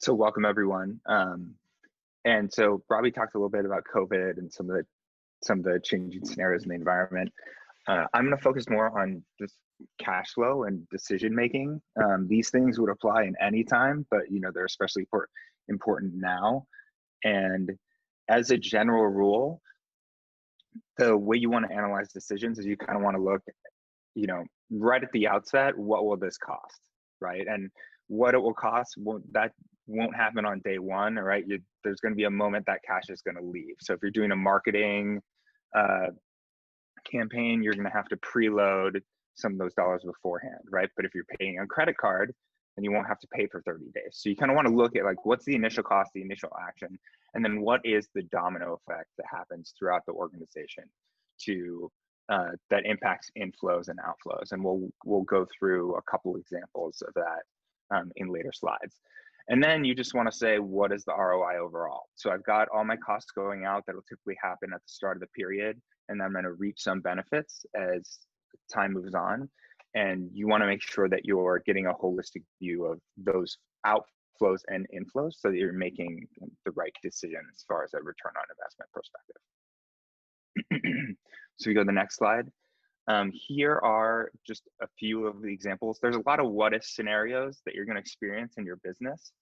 So welcome everyone. And so Robbie talked a little bit about COVID and some of the changing scenarios in the environment. I'm going to focus more on just cash flow and decision making. These things would apply in any time, but they're especially important now. And as a general rule, the way you want to analyze decisions is you kind of want to look, right at the outset, what will this cost, right? And what it will cost, that won't happen on day one, right? There's going to be a moment that cash is going to leave. So if you're doing a marketing campaign, you're going to have to preload some of those dollars beforehand, right? But if you're paying on credit card, then you won't have to pay for 30 days. So you kind of want to look at like, what's the initial cost, the initial action, and then what is the domino effect that happens throughout the organization to that impacts inflows and outflows. And we'll go through a couple examples of that in later slides. And then you just want to say, what is the ROI overall? So I've got all my costs going out that will typically happen at the start of the period, and I'm going to reap some benefits as time moves on. And you want to make sure that you're getting a holistic view of those outflows and inflows so that you're making the right decision as far as a return on investment perspective. So we go to the next slide. Here are just a few of the examples. There's a lot of what if scenarios that you're going to experience in your business.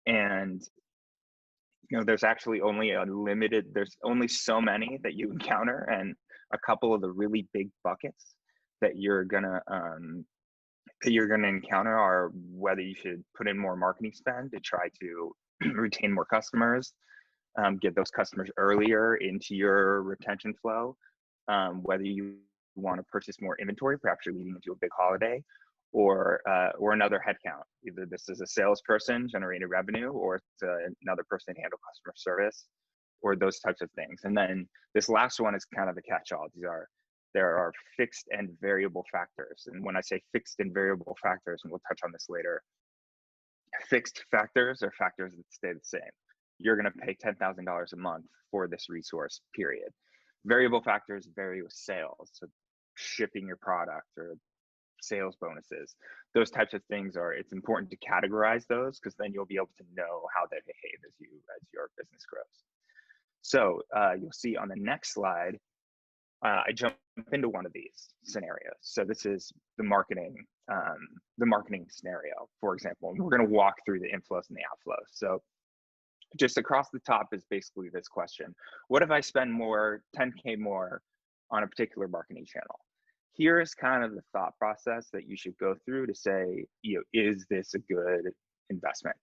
And there's actually only there's only so many that you encounter, and a couple of the really big buckets that you're gonna encounter are whether you should put in more marketing spend to try to retain more customers, get those customers earlier into your retention flow, whether you want to purchase more inventory, perhaps you're leading into a big holiday, or another headcount. Either this is a salesperson generating revenue, or it's another person to handle customer service, or those types of things. And then this last one is kind of a catch-all. There are fixed and variable factors. And when I say fixed and variable factors, and we'll touch on this later, fixed factors are factors that stay the same. You're going to pay $10,000 a month for this resource, period. Variable factors vary with sales, so shipping your product or sales bonuses, those types of things it's important to categorize those, because then you'll be able to know how they behave as your business grows. So you'll see on the next slide, I jump into one of these scenarios. So this is the marketing scenario, for example. And we're going to walk through the inflows and the outflows. So just across the top is basically this question: what if I spend more, 10K more on a particular marketing channel? Here's kind of the thought process that you should go through to say, is this a good investment?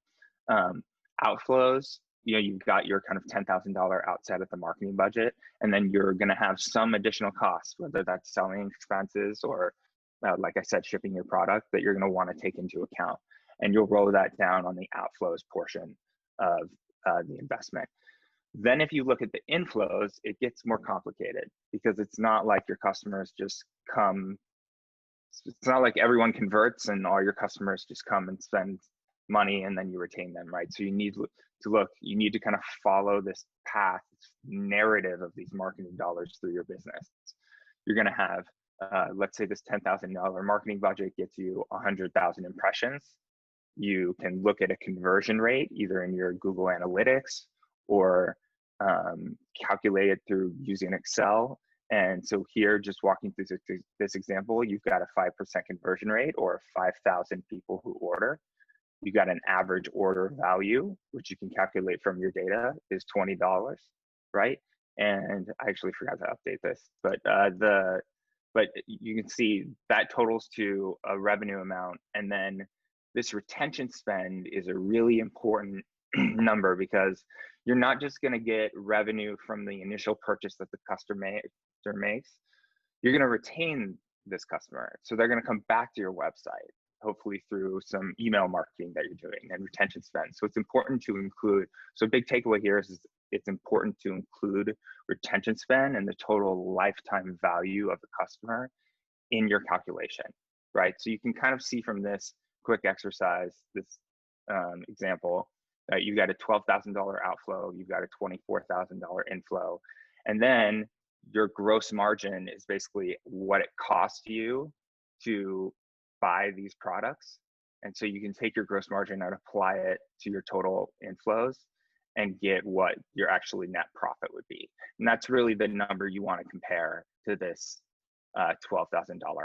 Outflows, you've got your kind of $10,000 outside of the marketing budget, and then you're going to have some additional costs, whether that's selling expenses or, like I said, shipping your product, that you're going to want to take into account. And you'll roll that down on the outflows portion of the investment. Then if you look at the inflows, it gets more complicated, because it's not like your customers just come. It's not like everyone converts and all your customers just come and spend money and then you retain them, right? So you need to kind of follow this path, this narrative of these marketing dollars through your business. You're going to have, let's say this $10,000 marketing budget gets you 100,000 impressions. You can look at a conversion rate either in your Google Analytics or calculate it through using Excel. And so here, just walking through this example, you've got a 5% conversion rate, or 5,000 people who order. You got an average order value, which you can calculate from your data, is $20, right? And I actually forgot to update this, but you can see that totals to a revenue amount. And then this retention spend is a really important number, because you're not just going to get revenue from the initial purchase that the customer makes. You're going to retain this customer, so they're going to come back to your website, hopefully through some email marketing that you're doing, and retention spend. So it's important to include. So big takeaway here is it's important to include retention spend and the total lifetime value of the customer in your calculation, right? So you can kind of see from this quick exercise, this example, that you've got a $12,000 outflow, you've got a $24,000 inflow, and then your gross margin is basically what it costs you to buy these products, And so you can take your gross margin and apply it to your total inflows and get what your actually net profit would be. And that's really the number you want to compare to this $12,000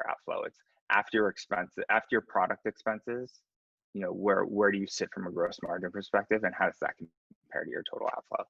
outflow. It's after your expenses, after your product expenses, you know, where do you sit from a gross margin perspective, and how does that compare to your total outflow?